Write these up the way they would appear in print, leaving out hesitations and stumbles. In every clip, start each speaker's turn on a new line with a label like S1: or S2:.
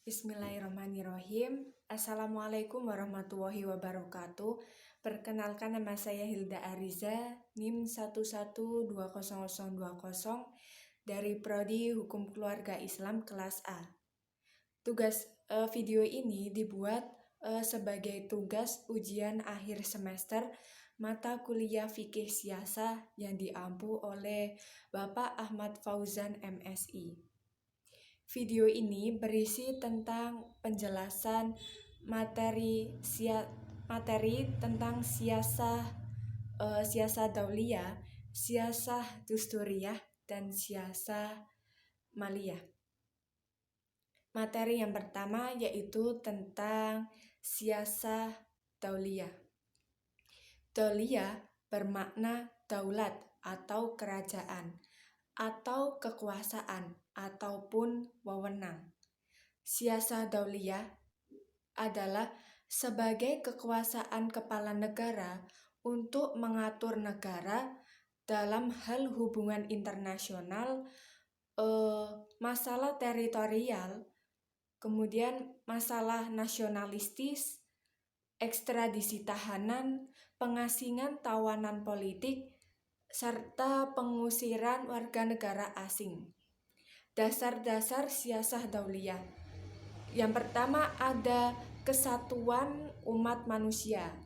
S1: Bismillahirrahmanirrahim. Assalamualaikum warahmatullahi wabarakatuh. Perkenalkan, nama saya Hilda Ariza, NIM 112020 dari Prodi Hukum Keluarga Islam kelas A. Tugas video ini dibuat sebagai tugas ujian akhir semester mata kuliah Fikih Siasah yang diampu oleh Bapak Ahmad Fauzan MSI. Video ini berisi tentang penjelasan materi tentang siasah dauliyah, siasah dusturiyah, dan siasah maliyah. Materi yang pertama yaitu tentang siasah dauliyah. Dauliyah bermakna daulat atau kerajaan atau kekuasaan ataupun wewenang. Siasah dauliyah adalah sebagai kekuasaan kepala negara untuk mengatur negara dalam hal hubungan internasional, masalah teritorial, kemudian masalah nasionalistis, ekstradisi tahanan, pengasingan tawanan politik, serta pengusiran warga negara asing. Dasar-dasar siasah dauliyah. Yang pertama ada kesatuan umat manusia.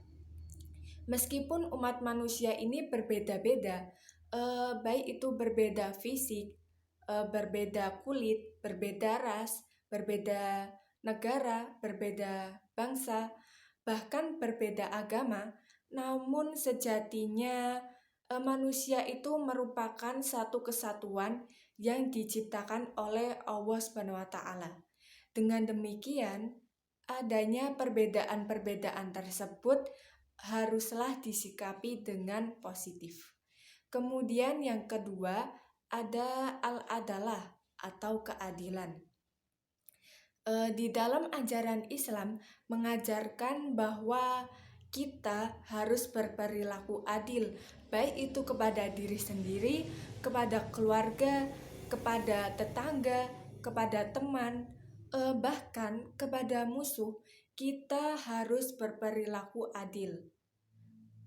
S1: Meskipun umat manusia ini berbeda-beda, baik itu berbeda fisik, berbeda kulit, berbeda ras, berbeda negara, berbeda bangsa, bahkan berbeda agama, namun sejatinya manusia itu merupakan satu kesatuan yang diciptakan oleh Allah SWT. Dengan demikian, adanya perbedaan-perbedaan tersebut haruslah disikapi dengan positif. Kemudian yang kedua ada al-adalah atau keadilan. Di dalam ajaran Islam mengajarkan bahwa kita harus berperilaku adil, baik itu kepada diri sendiri, kepada keluarga, kepada tetangga, kepada teman, bahkan kepada musuh. Kita harus berperilaku adil.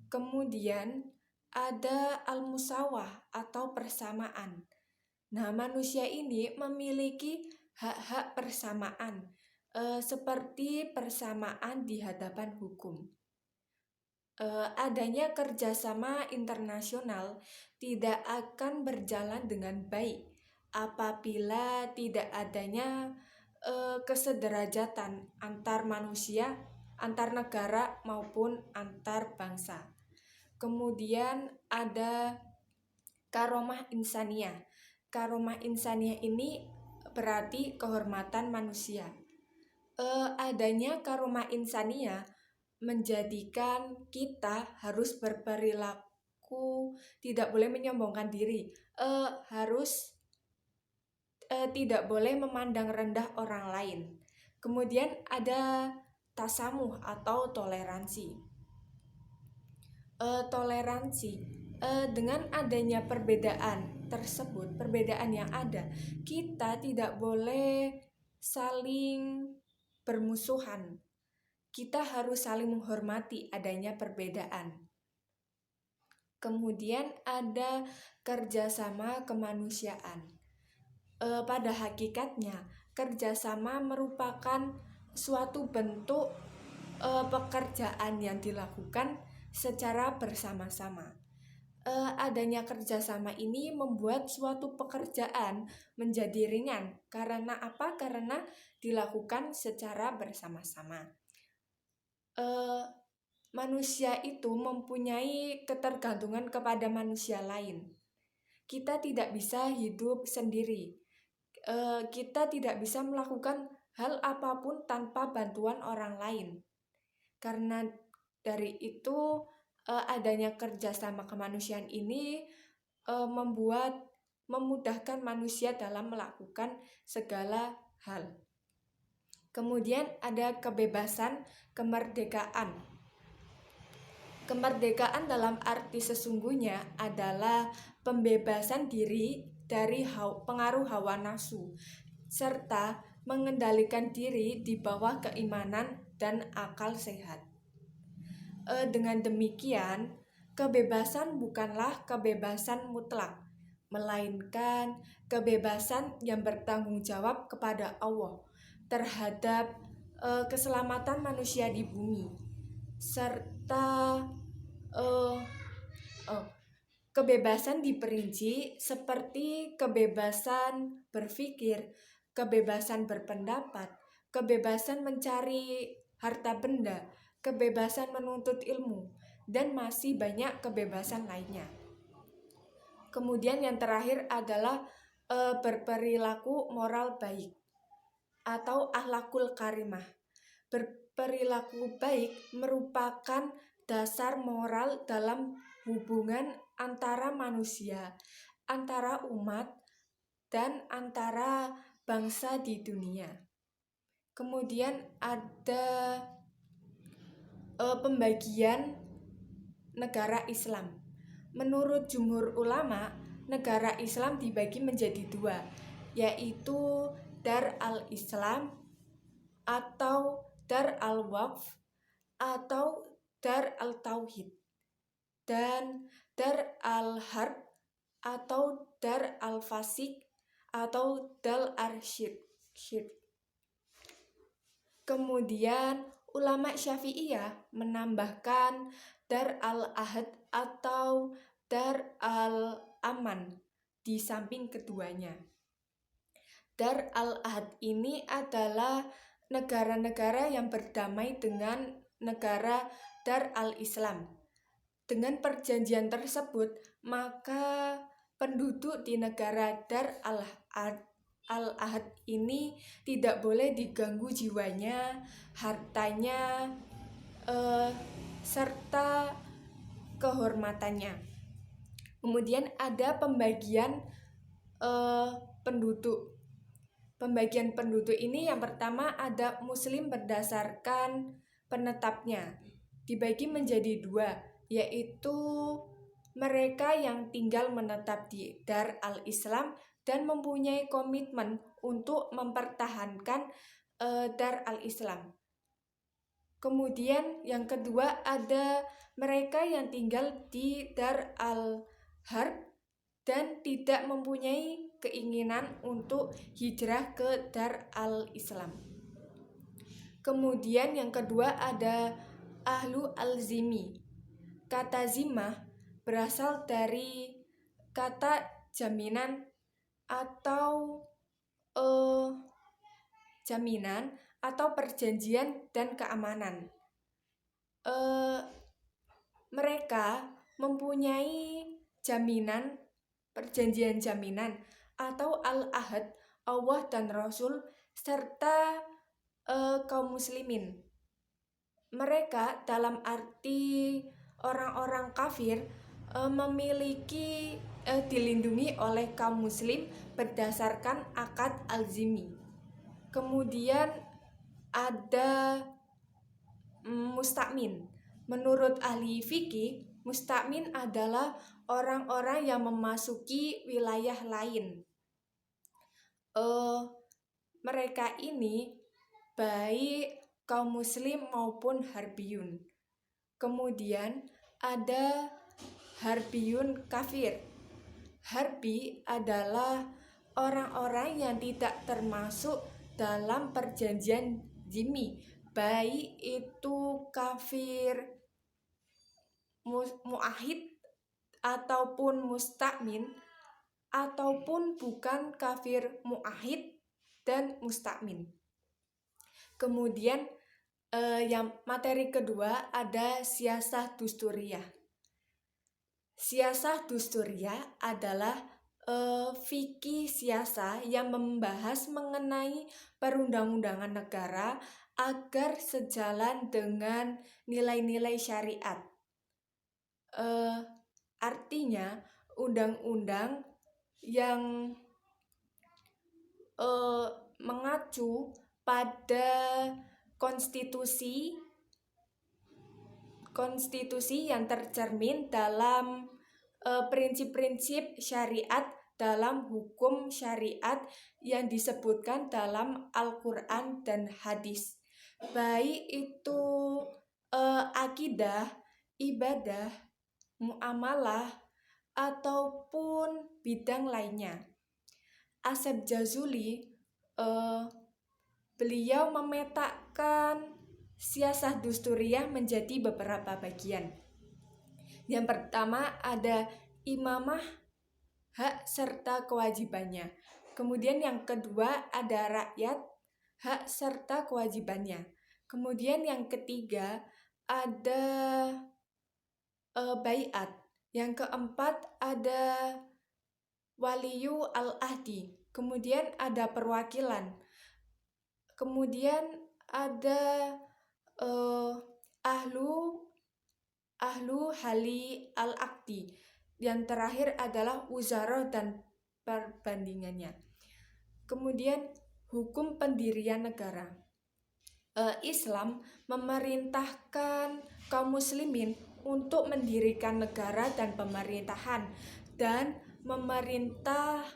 S1: Kemudian ada al-musawah atau persamaan. Nah, manusia ini memiliki hak-hak persamaan, seperti persamaan di hadapan hukum. Adanya kerjasama internasional tidak akan berjalan dengan baik apabila tidak adanya kesederajatan antar manusia, antar negara maupun antar bangsa. Kemudian ada karomah insaniyah. Karomah insaniyah ini berarti kehormatan manusia. Adanya karomah insaniyah menjadikan kita harus berperilaku tidak boleh menyombongkan diri, harus tidak boleh memandang rendah orang lain. Kemudian ada tasamuh atau toleransi. Toleransi dengan adanya perbedaan tersebut, perbedaan yang ada, kita tidak boleh saling bermusuhan. Kita harus saling menghormati adanya perbedaan. Kemudian ada kerjasama kemanusiaan. Pada hakikatnya, kerjasama merupakan suatu bentuk pekerjaan yang dilakukan secara bersama-sama. Adanya kerjasama ini membuat suatu pekerjaan menjadi ringan. Karena apa? Karena dilakukan secara bersama-sama. Manusia itu mempunyai ketergantungan kepada manusia lain. Kita tidak bisa hidup sendiri. Kita tidak bisa melakukan hal apapun tanpa bantuan orang lain. Karena dari itu adanya kerjasama kemanusiaan ini memudahkan manusia dalam melakukan segala hal. Kemudian ada kebebasan, kemerdekaan. Kemerdekaan dalam arti sesungguhnya adalah pembebasan diri dari pengaruh hawa nafsu, serta mengendalikan diri di bawah keimanan dan akal sehat. Dengan demikian, kebebasan bukanlah kebebasan mutlak, melainkan kebebasan yang bertanggung jawab kepada Allah terhadap keselamatan manusia di bumi, serta kebebasan diperinci seperti kebebasan berpikir, kebebasan berpendapat, kebebasan mencari harta benda, kebebasan menuntut ilmu, dan masih banyak kebebasan lainnya. Kemudian yang terakhir adalah berperilaku moral baik atau akhlakul karimah. Berperilaku baik merupakan dasar moral dalam hubungan antara manusia, antara umat, dan antara bangsa di dunia. Kemudian ada pembagian negara Islam. Menurut jumhur ulama, negara Islam dibagi menjadi dua, yaitu Dar al-Islam atau Dar al-Waqf atau Dar al-Tauhid, dan Dar al-Harb atau Dar al-Fasik atau Dar al-Syirk. Kemudian ulama Syafi'iyah menambahkan Dar al-Ahad atau Dar al-Aman di samping keduanya. Dar al-Ahad ini adalah negara-negara yang berdamai dengan negara Dar al-Islam. Dengan perjanjian tersebut, maka penduduk di negara Dar al-Ahad ini tidak boleh diganggu jiwanya, hartanya, serta kehormatannya. Kemudian ada pembagian penduduk. Pembagian penduduk ini yang pertama ada Muslim berdasarkan penetapnya. Dibagi menjadi dua, yaitu mereka yang tinggal menetap di Dar al-Islam dan mempunyai komitmen untuk mempertahankan Dar al-Islam. Kemudian yang kedua ada mereka yang tinggal di Dar al-Harb dan tidak mempunyai keinginan untuk hijrah ke Dar al-Islam. Kemudian yang kedua ada Ahlu al-Zimmi. Kata zimah berasal dari kata jaminan atau perjanjian dan keamanan. Mereka mempunyai jaminan, perjanjian jaminan atau al-ahad Allah dan Rasul serta kaum muslimin. Mereka dalam arti orang-orang kafir memiliki dilindungi oleh kaum muslim berdasarkan akad al-zimmi. Kemudian ada mustakmin. Menurut ahli fikih, mustakmin adalah orang-orang yang memasuki wilayah lain. Mereka ini baik kaum muslim maupun harbiyun. Kemudian ada harbiyun kafir. Harbi adalah orang-orang yang tidak termasuk dalam perjanjian zimmi, baik itu kafir muahid ataupun mustakmin, ataupun bukan kafir muahid dan mustakmin. Kemudian yang materi kedua ada siasah dusturiyah. Siasah dusturiyah adalah fikih siasah yang membahas mengenai perundang-undangan negara agar sejalan dengan nilai-nilai syariat. Artinya undang-undang yang mengacu pada konstitusi yang tercermin dalam prinsip-prinsip syariat dalam hukum syariat yang disebutkan dalam Al-Quran dan hadis, baik itu akidah, ibadah, muamalah, ataupun bidang lainnya. Asep Jazuli, beliau memetakan siasah Dusturiyah menjadi beberapa bagian. Yang pertama ada imamah, hak serta kewajibannya. Kemudian yang kedua ada rakyat, hak serta kewajibannya. Kemudian yang ketiga ada baiat. Yang keempat ada waliyu al-ahdi. Kemudian ada perwakilan. Kemudian ada ahlu hali al-akdi. Yang terakhir adalah uzaro dan perbandingannya. Kemudian hukum pendirian negara. Islam memerintahkan kaum muslimin untuk mendirikan negara dan pemerintahan dan memerintah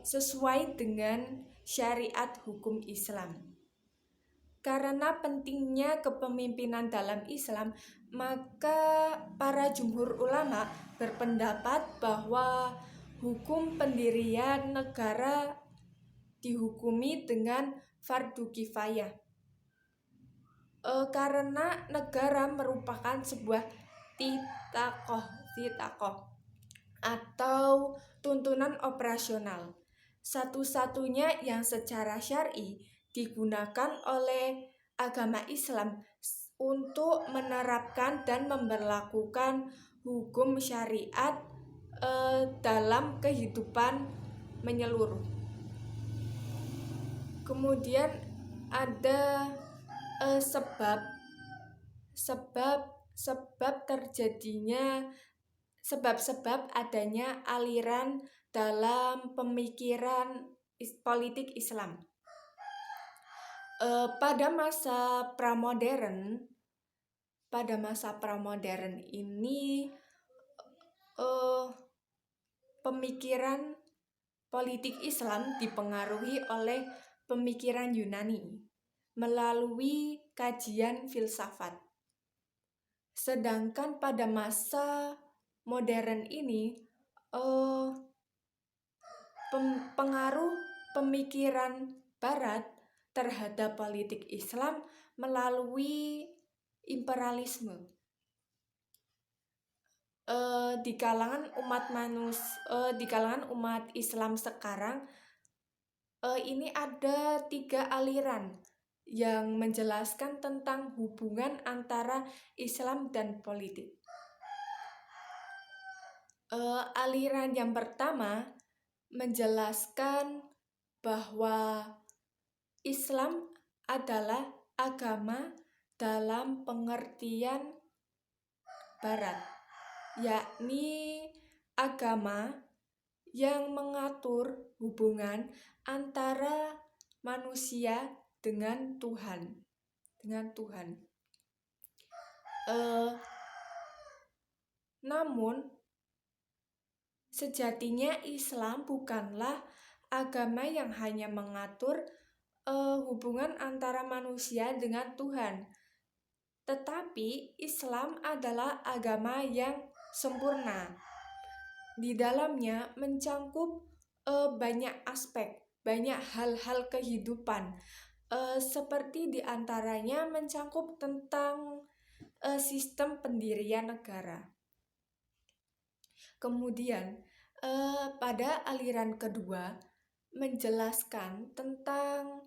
S1: sesuai dengan syariat hukum Islam. Karena pentingnya kepemimpinan dalam Islam, maka para jumhur ulama berpendapat bahwa hukum pendirian negara dihukumi dengan fardu kifayah. Karena negara merupakan sebuah titakoh atau tuntunan operasional, satu-satunya yang secara syar'i digunakan oleh agama Islam untuk menerapkan dan memberlakukan hukum syariat dalam kehidupan menyeluruh. Kemudian ada sebab adanya aliran dalam pemikiran politik Islam. Pada masa pramodern ini pemikiran politik Islam dipengaruhi oleh pemikiran Yunani melalui kajian filsafat. Sedangkan pada masa modern ini pengaruh pemikiran Barat terhadap politik Islam melalui imperialisme. Di kalangan umat Islam sekarang ini ada 3 aliran yang menjelaskan tentang hubungan antara Islam dan politik. Aliran yang pertama menjelaskan bahwa Islam adalah agama dalam pengertian Barat, yakni agama yang mengatur hubungan antara manusia dengan Tuhan. Namun sejatinya Islam bukanlah agama yang hanya mengatur hubungan antara manusia dengan Tuhan, tetapi Islam adalah agama yang sempurna. Di dalamnya mencangkup banyak aspek, banyak hal-hal kehidupan, seperti diantaranya mencangkup tentang sistem pendirian negara. Kemudian pada aliran kedua menjelaskan tentang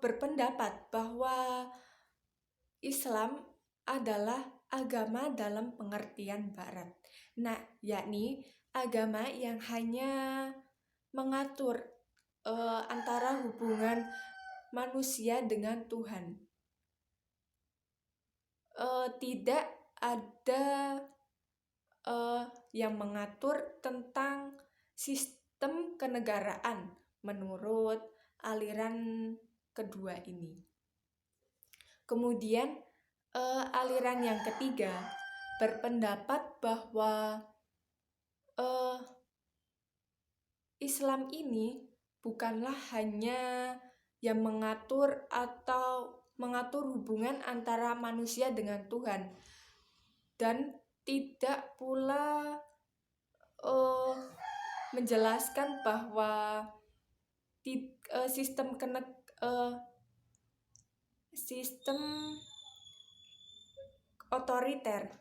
S1: berpendapat bahwa Islam adalah agama dalam pengertian Barat. Yakni agama yang hanya mengatur antara hubungan manusia dengan Tuhan. Tidak ada yang mengatur tentang sistem kenegaraan menurut aliran kedua ini. Kemudian aliran yang ketiga berpendapat bahwa Islam ini bukanlah hanya yang mengatur hubungan antara manusia dengan Tuhan, dan tidak pula menjelaskan bahwa sistem otoriter,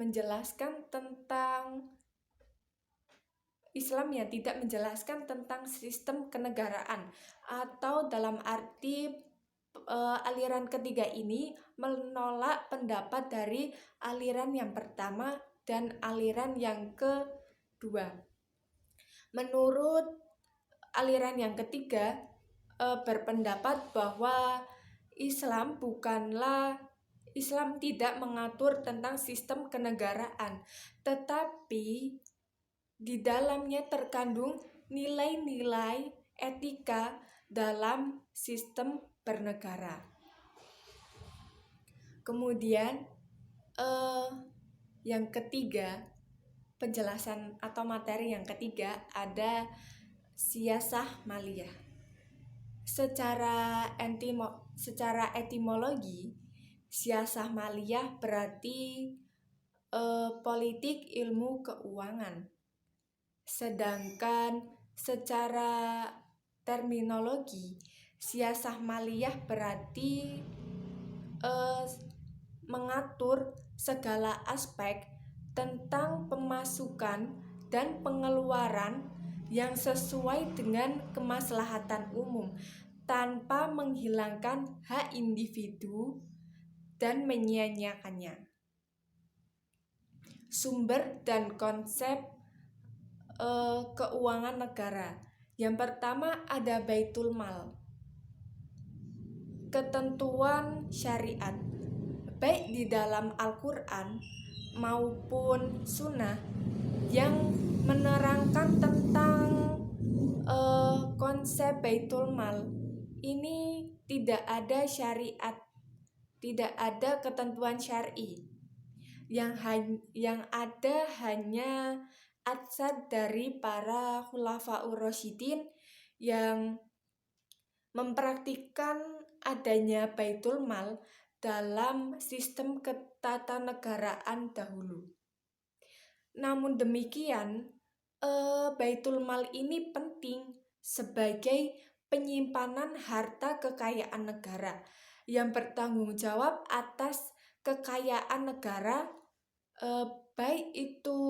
S1: menjelaskan tentang Islam ya, tidak menjelaskan tentang sistem kenegaraan, atau dalam arti aliran ketiga ini menolak pendapat dari aliran yang pertama dan aliran yang kedua. Menurut aliran yang ketiga berpendapat bahwa Islam tidak mengatur tentang sistem kenegaraan, tetapi di dalamnya terkandung nilai-nilai etika dalam sistem bernegara. Kemudian yang ketiga, penjelasan atau materi yang ketiga ada siasah maliyah. Secara etimologi, siasah maliyah berarti politik ilmu keuangan. Sedangkan secara terminologi, siasah maliyah berarti mengatur segala aspek tentang pemasukan dan pengeluaran yang sesuai dengan kemaslahatan umum tanpa menghilangkan hak individu dan menyia-nyiakannya. Sumber dan konsep keuangan negara. Yang pertama ada Baitul Mal. Ketentuan syariat, baik di dalam Al-Quran maupun Sunnah, yang menerangkan tentang konsep Baitul Mal ini tidak ada syariat, tidak ada ketentuan syar'i. Yang ada hanya atsar dari para khulafaur rasyidin yang mempraktikkan adanya Baitul Mal dalam sistem ketatanegaraan dahulu. Namun demikian, Baitul Mal ini penting sebagai penyimpanan harta kekayaan negara yang bertanggung jawab atas kekayaan negara, baik itu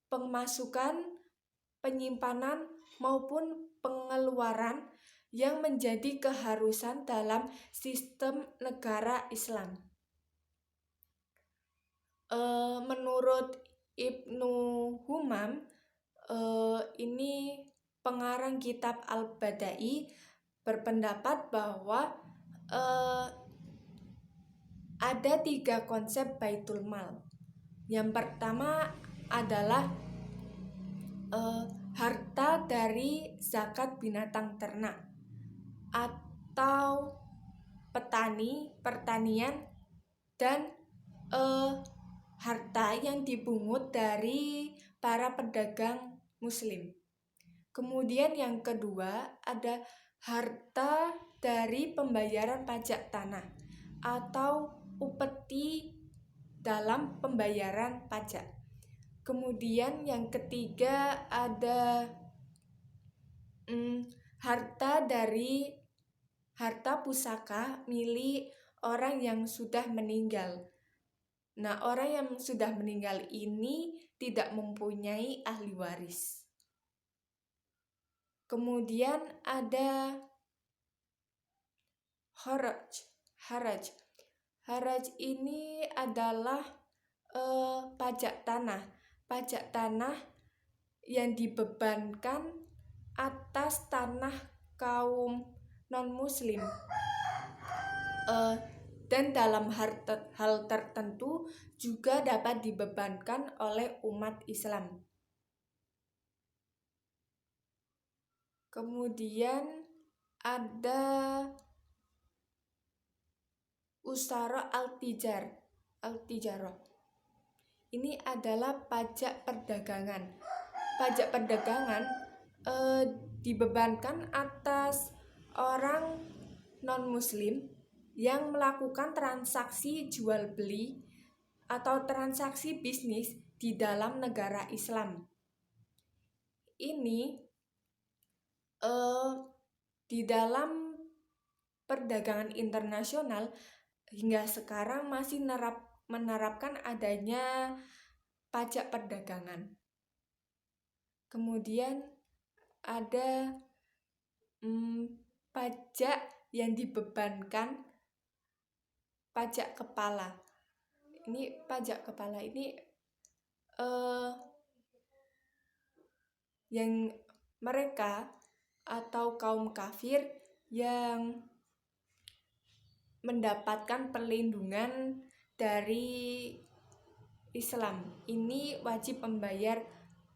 S1: pemasukan, penyimpanan maupun pengeluaran yang menjadi keharusan dalam sistem negara Islam. Menurut Ibnu Humam, ini pengarang kitab Al-Badai, berpendapat bahwa ada 3 konsep Baitul Mal. Yang pertama adalah harta dari zakat binatang ternak atau pertanian, dan harta yang dipungut dari para pedagang muslim. Kemudian yang kedua ada harta dari pembayaran pajak tanah atau upeti dalam pembayaran pajak. Kemudian yang ketiga ada harta pusaka milik orang yang sudah meninggal. Nah, orang yang sudah meninggal ini tidak mempunyai ahli waris. Kemudian ada haraj. Haraj ini adalah pajak tanah yang dibebankan atas tanah kaum non-muslim, dan dalam hal tertentu juga dapat dibebankan oleh umat Islam. Kemudian ada Usara al-tijarah. Ini adalah pajak perdagangan. Pajak perdagangan dibebankan atas orang non-muslim yang melakukan transaksi jual beli atau transaksi bisnis di dalam negara Islam. Ini di dalam perdagangan internasional hingga sekarang masih menerapkan adanya pajak perdagangan. Kemudian ada pajak yang dibebankan, pajak kepala. Ini pajak kepala ini yang mereka atau kaum kafir yang mendapatkan perlindungan dari Islam ini wajib membayar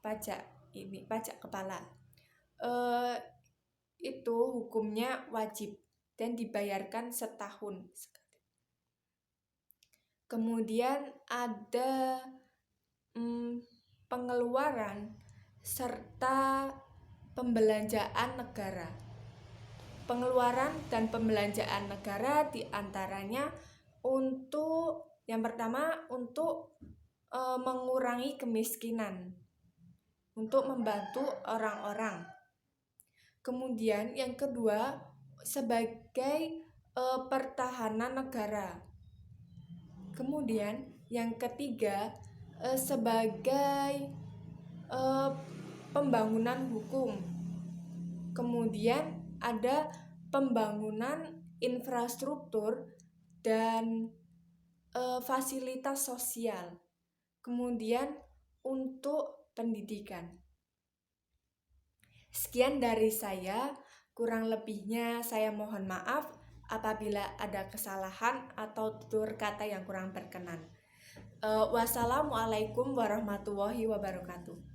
S1: pajak ini, pajak kepala. Itu hukumnya wajib dan dibayarkan setahun. Kemudian ada pengeluaran serta pembelanjaan negara. Pengeluaran dan pembelanjaan negara diantaranya untuk yang pertama untuk mengurangi kemiskinan, untuk membantu orang-orang. Kemudian yang kedua sebagai pertahanan negara. Kemudian yang ketiga sebagai pembangunan hukum. Kemudian ada pembangunan infrastruktur dan fasilitas sosial. Kemudian untuk pendidikan. Sekian dari saya, kurang lebihnya saya mohon maaf apabila ada kesalahan atau tutur kata yang kurang berkenan. Wassalamualaikum warahmatullahi wabarakatuh.